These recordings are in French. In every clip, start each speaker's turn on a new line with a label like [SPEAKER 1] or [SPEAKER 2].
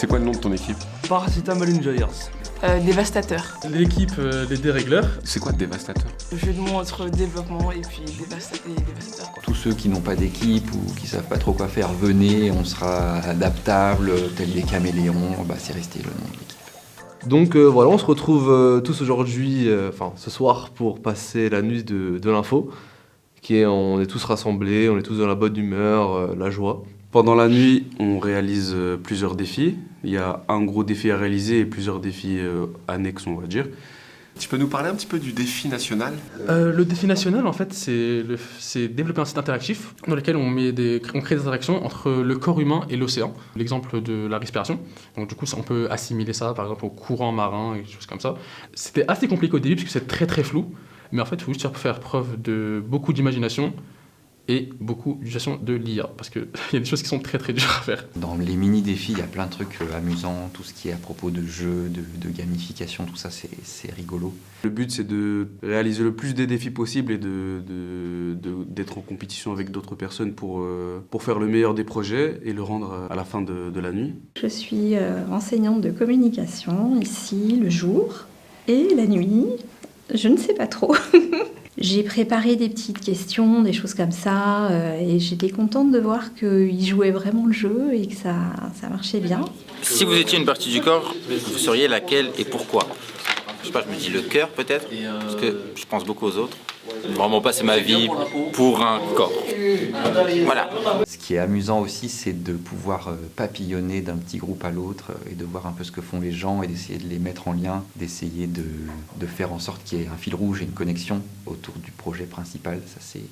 [SPEAKER 1] C'est quoi le nom de ton équipe?
[SPEAKER 2] Paracetamol Enjoyers.
[SPEAKER 3] Dévastateur.
[SPEAKER 4] L'équipe des dérégleurs.
[SPEAKER 1] C'est quoi dévastateur?
[SPEAKER 3] Jeu de mots entre développement et puis dévastateur quoi.
[SPEAKER 5] Tous ceux qui n'ont pas d'équipe ou qui savent pas trop quoi faire, venez, on sera adaptable, tels des caméléons, c'est resté le nom de l'équipe.
[SPEAKER 6] Donc voilà, on se retrouve tous aujourd'hui, ce soir, pour passer la nuit de l'info, on est tous rassemblés, on est tous dans la bonne humeur, la joie.
[SPEAKER 2] Pendant la nuit, on réalise plusieurs défis. Il y a un gros défi à réaliser et plusieurs défis annexes, on va dire.
[SPEAKER 1] Tu peux nous parler un petit peu du défi national?
[SPEAKER 4] Le défi national, en fait, c'est développer un site interactif dans lequel on crée des interactions entre le corps humain et l'océan. L'exemple de la respiration. Donc du coup, on peut assimiler ça, par exemple, au courant marin et des choses comme ça. C'était assez compliqué au début parce que c'est très très flou. Mais en fait, il faut juste faire preuve de beaucoup d'imagination et beaucoup d'utilisation de l'IA, parce qu'il y a des choses qui sont très très dures à faire.
[SPEAKER 5] Dans les mini-défis, il y a plein de trucs amusants, tout ce qui est à propos de jeux, de gamification, tout ça, c'est rigolo.
[SPEAKER 2] Le but, c'est de réaliser le plus de défis possible et d'être en compétition avec d'autres personnes pour faire le meilleur des projets et le rendre à la fin de la nuit.
[SPEAKER 7] Je suis enseignante de communication ici le jour et la nuit, je ne sais pas trop. J'ai préparé des petites questions, des choses comme ça, et j'étais contente de voir qu'ils jouaient vraiment le jeu et que ça marchait bien.
[SPEAKER 8] Si vous étiez une partie du corps, vous seriez laquelle et pourquoi? Je sais pas, je me dis le cœur peut-être, parce que je pense beaucoup aux autres. Vraiment passer ma vie pour un corps. Voilà.
[SPEAKER 5] Ce qui est amusant aussi, c'est de pouvoir papillonner d'un petit groupe à l'autre et de voir un peu ce que font les gens et d'essayer de les mettre en lien, d'essayer de faire en sorte qu'il y ait un fil rouge et une connexion autour du projet principal. Ça, c'est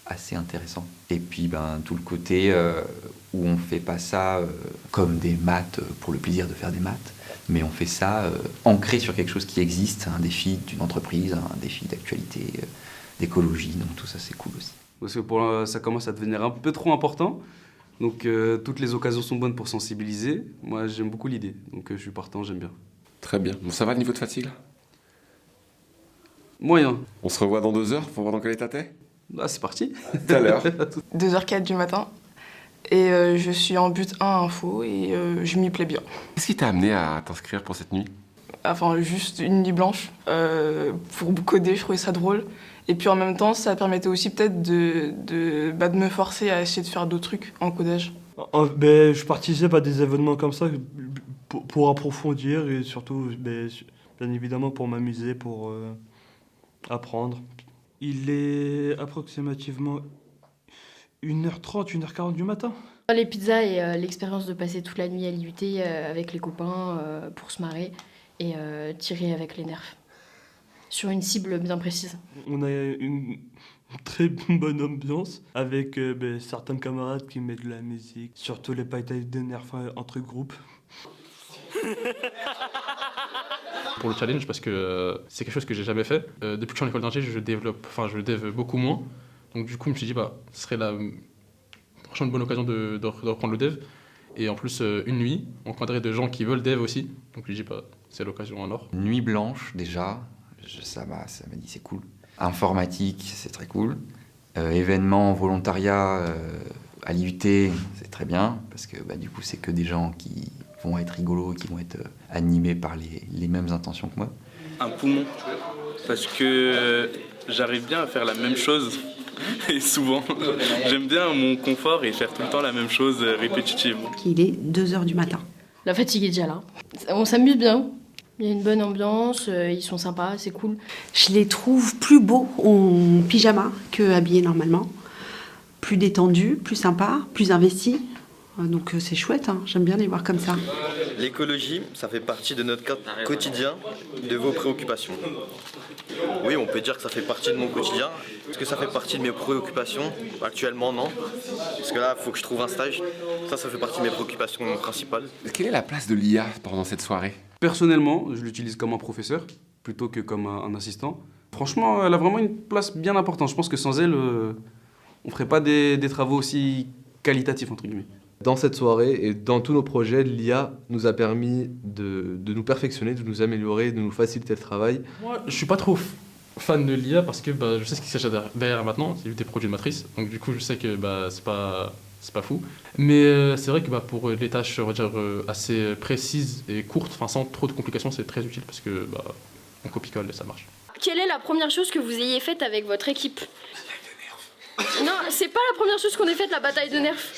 [SPEAKER 5] assez intéressant. Et puis, tout le côté où on fait pas ça comme des maths pour le plaisir de faire des maths, mais on fait ça ancré sur quelque chose qui existe, un défi d'une entreprise, un défi d'actualité, d'écologie, donc tout ça c'est cool aussi.
[SPEAKER 2] Parce que ça commence à devenir un peu trop important, donc toutes les occasions sont bonnes pour sensibiliser. Moi j'aime beaucoup l'idée, donc je suis partant, j'aime bien.
[SPEAKER 1] Très bien. Bon, ça va le niveau de fatigue là?
[SPEAKER 2] Moyen.
[SPEAKER 1] On se revoit dans 2 heures pour voir dans quel état t'es?
[SPEAKER 2] C'est parti.
[SPEAKER 1] Tout à l'heure.
[SPEAKER 3] 2h04 du matin. Et je suis en but 1 info et je m'y plais bien.
[SPEAKER 1] Qu'est-ce qui t'a amené à t'inscrire pour cette nuit?
[SPEAKER 3] Enfin, juste une nuit blanche. Pour coder, je trouvais ça drôle. Et puis en même temps, ça permettait aussi peut-être de me forcer à essayer de faire d'autres trucs en codage.
[SPEAKER 9] Je participe à des événements comme ça pour approfondir et surtout, bien évidemment, pour m'amuser, pour apprendre. Il est approximativement 1h30, 1h40 du matin.
[SPEAKER 10] Les pizzas et l'expérience de passer toute la nuit à l'IUT avec les copains pour se marrer et tirer avec les nerfs sur une cible bien précise.
[SPEAKER 9] On a une très bonne ambiance avec certains camarades qui mettent de la musique, surtout les batailles de nerfs entre groupes.
[SPEAKER 4] Pour le challenge, parce que c'est quelque chose que j'ai jamais fait. Depuis que je suis en école d'ingé, je dev beaucoup moins. Donc du coup, je me suis dit, ce serait franchement une bonne occasion de reprendre le dev. Et en plus, une nuit, encadré de gens qui veulent dev aussi. Donc je me dis, c'est l'occasion en or.
[SPEAKER 5] Nuit blanche, déjà, ça m'a dit c'est cool. Informatique, c'est très cool. Événement, volontariat à l'IUT, c'est très bien, parce que du coup, c'est que des gens qui vont être rigolos, qui vont être animés par les mêmes intentions que moi.
[SPEAKER 11] Un poumon, parce que j'arrive bien à faire la même chose. Et souvent, j'aime bien mon confort et faire tout le temps la même chose répétitivement.
[SPEAKER 12] Il est 2h du matin.
[SPEAKER 10] La fatigue est déjà là. On s'amuse bien. Il y a une bonne ambiance, ils sont sympas, c'est cool.
[SPEAKER 12] Je les trouve plus beaux en pyjama que habillés normalement. Plus détendus, plus sympas, plus investis. Donc c'est chouette, j'aime bien les voir comme ça.
[SPEAKER 13] L'écologie, ça fait partie de notre quotidien, de vos préoccupations. Oui, on peut dire que ça fait partie de mon quotidien. Est-ce que ça fait partie de mes préoccupations? Actuellement, non. Parce que là, il faut que je trouve un stage. Ça fait partie de mes préoccupations principales.
[SPEAKER 1] Quelle est la place de l'IA pendant cette soirée?
[SPEAKER 2] Personnellement, je l'utilise comme un professeur, plutôt que comme un assistant. Franchement, elle a vraiment une place bien importante. Je pense que sans elle, on ne ferait pas des travaux aussi qualitatifs, entre guillemets.
[SPEAKER 6] Dans cette soirée et dans tous nos projets, l'IA nous a permis de nous perfectionner, de nous améliorer, de nous faciliter le travail.
[SPEAKER 4] Moi, je suis pas trop fan de l'IA parce que je sais ce qui se cache derrière maintenant, c'est des produits de matrice. Donc du coup, je sais que c'est pas c'est pas fou. Mais c'est vrai que pour les tâches, on va dire, assez précises et courtes, sans trop de complications, c'est très utile parce que on copie-colle et ça marche.
[SPEAKER 10] Quelle est la première chose que vous ayez faite avec votre équipe? Non, c'est pas la première chose qu'on ait faite, la bataille de nerfs.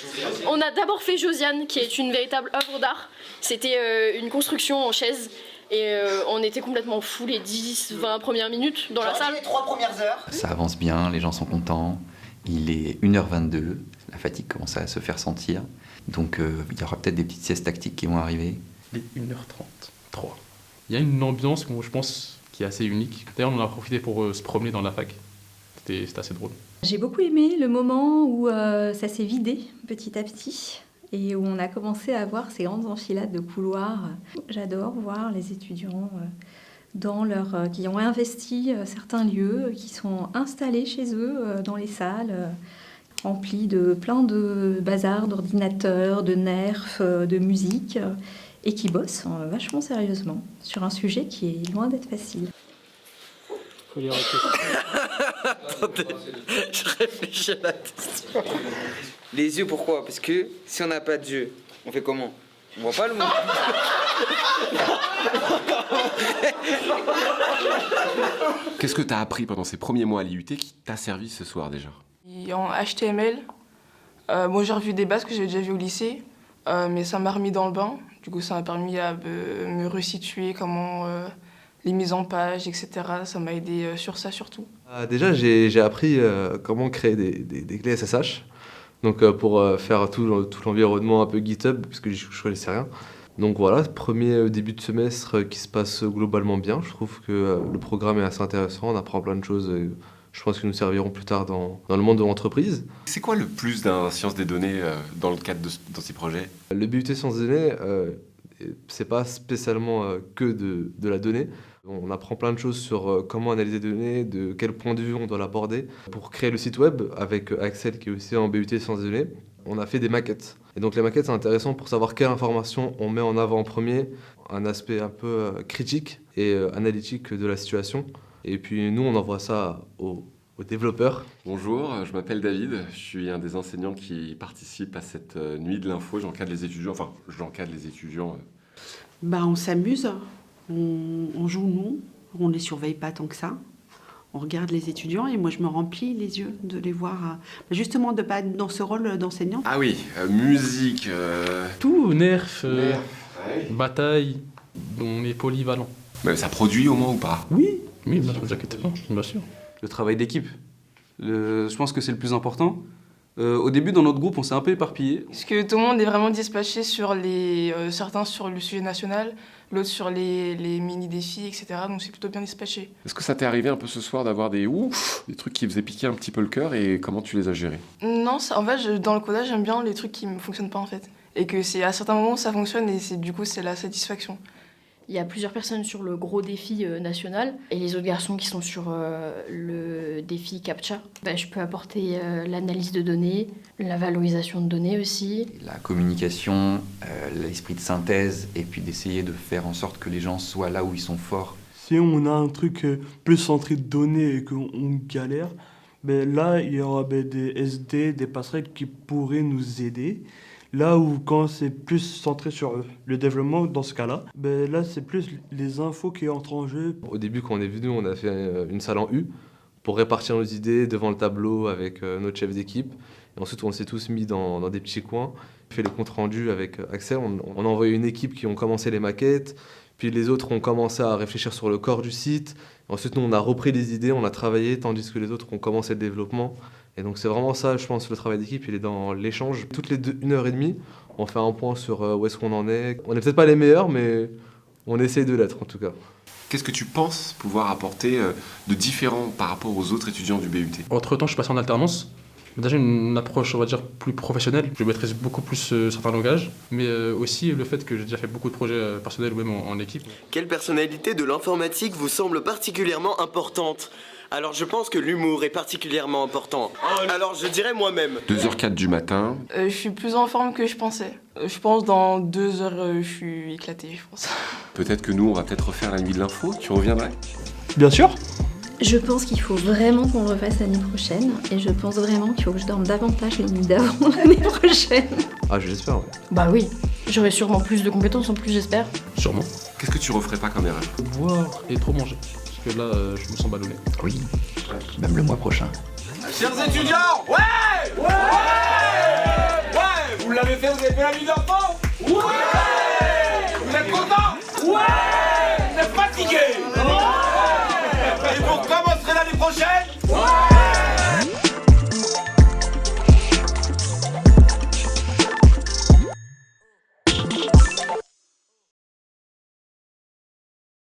[SPEAKER 10] On a d'abord fait Josiane, qui est une véritable œuvre d'art. C'était une construction en chaise. Et on était complètement fous les 10-20 premières minutes dans la salle.
[SPEAKER 14] Les 3 premières heures.
[SPEAKER 5] Ça avance bien, les gens sont contents. Il est 1h22, la fatigue commence à se faire sentir. Donc il y aura peut-être des petites siestes tactiques qui vont arriver.
[SPEAKER 4] Il est 1h33. Il y a une ambiance, je pense, qui est assez unique. D'ailleurs, on en a profité pour se promener dans la fac. C'était assez drôle.
[SPEAKER 7] J'ai beaucoup aimé le moment où ça s'est vidé petit à petit et où on a commencé à voir ces grandes enfilades de couloirs. J'adore voir les étudiants qui ont investi certains lieux, qui sont installés chez eux dans les salles, remplis de plein de bazar, d'ordinateurs, de nerfs, de musique, et qui bossent vachement sérieusement sur un sujet qui est loin d'être facile.
[SPEAKER 14] Attendez, je réfléchis à la question. Les yeux, pourquoi? Parce que si on n'a pas de yeux, on fait comment? On voit pas le monde.
[SPEAKER 1] Qu'est-ce que t'as appris pendant ces premiers mois à l'IUT qui t'a servi ce soir déjà?
[SPEAKER 3] En HTML, moi j'ai revu des bases que j'avais déjà vues au lycée, mais ça m'a remis dans le bain. Du coup, ça m'a permis à me resituer, comment les mises en page, etc. Ça m'a aidé sur ça surtout.
[SPEAKER 6] Déjà, j'ai appris comment créer des clés SSH. Donc pour faire tout l'environnement un peu GitHub, puisque je connaissais rien. Donc voilà, premier début de semestre qui se passe globalement bien. Je trouve que le programme est assez intéressant, on apprend plein de choses. Et je pense qu'ils nous serviront plus tard dans le monde de l'entreprise.
[SPEAKER 1] C'est quoi le plus d'un sciences des données dans le cadre de ces projets?
[SPEAKER 6] Le BUT sciences des données, c'est pas spécialement que de la donnée. On apprend plein de choses sur comment analyser des données, de quel point de vue on doit l'aborder. Pour créer le site web, avec Axel qui est aussi en BUT sciences des données, on a fait des maquettes. Et donc les maquettes, c'est intéressant pour savoir quelle information on met en avant en premier, un aspect un peu critique et analytique de la situation. Et puis nous, on envoie ça aux développeurs.
[SPEAKER 1] Bonjour, je m'appelle David, je suis un des enseignants qui participe à cette nuit de l'info. J'encadre les étudiants,
[SPEAKER 12] On s'amuse, on joue nous, on les surveille pas tant que ça. On regarde les étudiants et moi je me remplis les yeux de les voir, justement de pas être dans ce rôle d'enseignant.
[SPEAKER 1] Ah oui, musique...
[SPEAKER 4] Tout, nerf, bataille, on est polyvalent.
[SPEAKER 1] Mais ça produit au moins ou pas?
[SPEAKER 4] Oui, ne vous inquiétez pas, bien sûr.
[SPEAKER 2] Le travail d'équipe, je pense que c'est le plus important. Au début, dans notre groupe, on s'est un peu éparpillé.
[SPEAKER 3] Parce que tout le monde est vraiment dispatché sur certains sur le sujet national, l'autre sur les mini-défis, etc. Donc c'est plutôt bien dispatché.
[SPEAKER 1] Est-ce que ça t'est arrivé un peu ce soir d'avoir des trucs qui faisaient piquer un petit peu le cœur et comment tu les as gérés?
[SPEAKER 3] Non, en fait, dans le codage, j'aime bien les trucs qui ne fonctionnent pas en fait. Et que c'est à certains moments ça fonctionne et du coup c'est la satisfaction.
[SPEAKER 10] Il y a plusieurs personnes sur le gros défi national et les autres garçons qui sont sur le défi CAPTCHA. Je peux apporter l'analyse de données, la valorisation de données aussi.
[SPEAKER 5] La communication, l'esprit de synthèse et puis d'essayer de faire en sorte que les gens soient là où ils sont forts.
[SPEAKER 9] Si on a un truc plus centré de données et qu'on galère, là il y aura des SD, des passerelles qui pourraient nous aider. Là où quand c'est plus centré sur le développement, dans ce cas-là, là c'est plus les infos qui entrent en jeu.
[SPEAKER 6] Au début, quand on est venu, on a fait une salle en U pour répartir nos idées devant le tableau avec notre chef d'équipe. Et ensuite, on s'est tous mis dans des petits coins. On fait les comptes rendus avec Axel. On a envoyé une équipe qui ont commencé les maquettes. Puis les autres ont commencé à réfléchir sur le corps du site. Ensuite, nous, on a repris les idées, on a travaillé, tandis que les autres ont commencé le développement. Et donc c'est vraiment ça, je pense, le travail d'équipe, il est dans l'échange. Toutes les 1h30, on fait un point sur où est-ce qu'on en est. On n'est peut-être pas les meilleurs, mais on essaye de l'être en tout cas.
[SPEAKER 1] Qu'est-ce que tu penses pouvoir apporter de différent par rapport aux autres étudiants du BUT?
[SPEAKER 4] Entre-temps, je suis passé en alternance. Déjà une approche, on va dire, plus professionnelle. Je maîtrise beaucoup plus certains langages, mais aussi le fait que j'ai déjà fait beaucoup de projets personnels ou même en équipe.
[SPEAKER 13] Quelle personnalité de l'informatique vous semble particulièrement importante? Alors je pense que l'humour est particulièrement important. Alors je dirais moi-même.
[SPEAKER 1] 2h04 du matin.
[SPEAKER 3] Je suis plus en forme que je pensais. Je pense dans 2 heures, je suis éclaté, je pense.
[SPEAKER 1] Peut-être que nous, on va peut-être refaire la nuit de l'info. Tu reviendrais?
[SPEAKER 9] Bien sûr.
[SPEAKER 7] Je pense qu'il faut vraiment qu'on le refasse l'année prochaine et je pense vraiment qu'il faut que je dorme davantage les nuits d'avant l'année prochaine.
[SPEAKER 6] Ah, j'espère, ouais.
[SPEAKER 10] Bah oui, j'aurai sûrement plus de compétences en plus, j'espère.
[SPEAKER 4] Sûrement.
[SPEAKER 1] Qu'est-ce que tu referais pas comme erreur?
[SPEAKER 4] Boire et trop manger. Parce que là, je me sens ballonné.
[SPEAKER 5] Oui, même le mois prochain.
[SPEAKER 15] Chers étudiants, ouais! Ouais! Ouais! Vous l'avez fait, vous avez fait la nuit d'enfant? Ouais! Vous êtes contents? Ouais! Vous êtes fatigués? Ouais! Et vous recommencerez l'année prochaine? Ouais!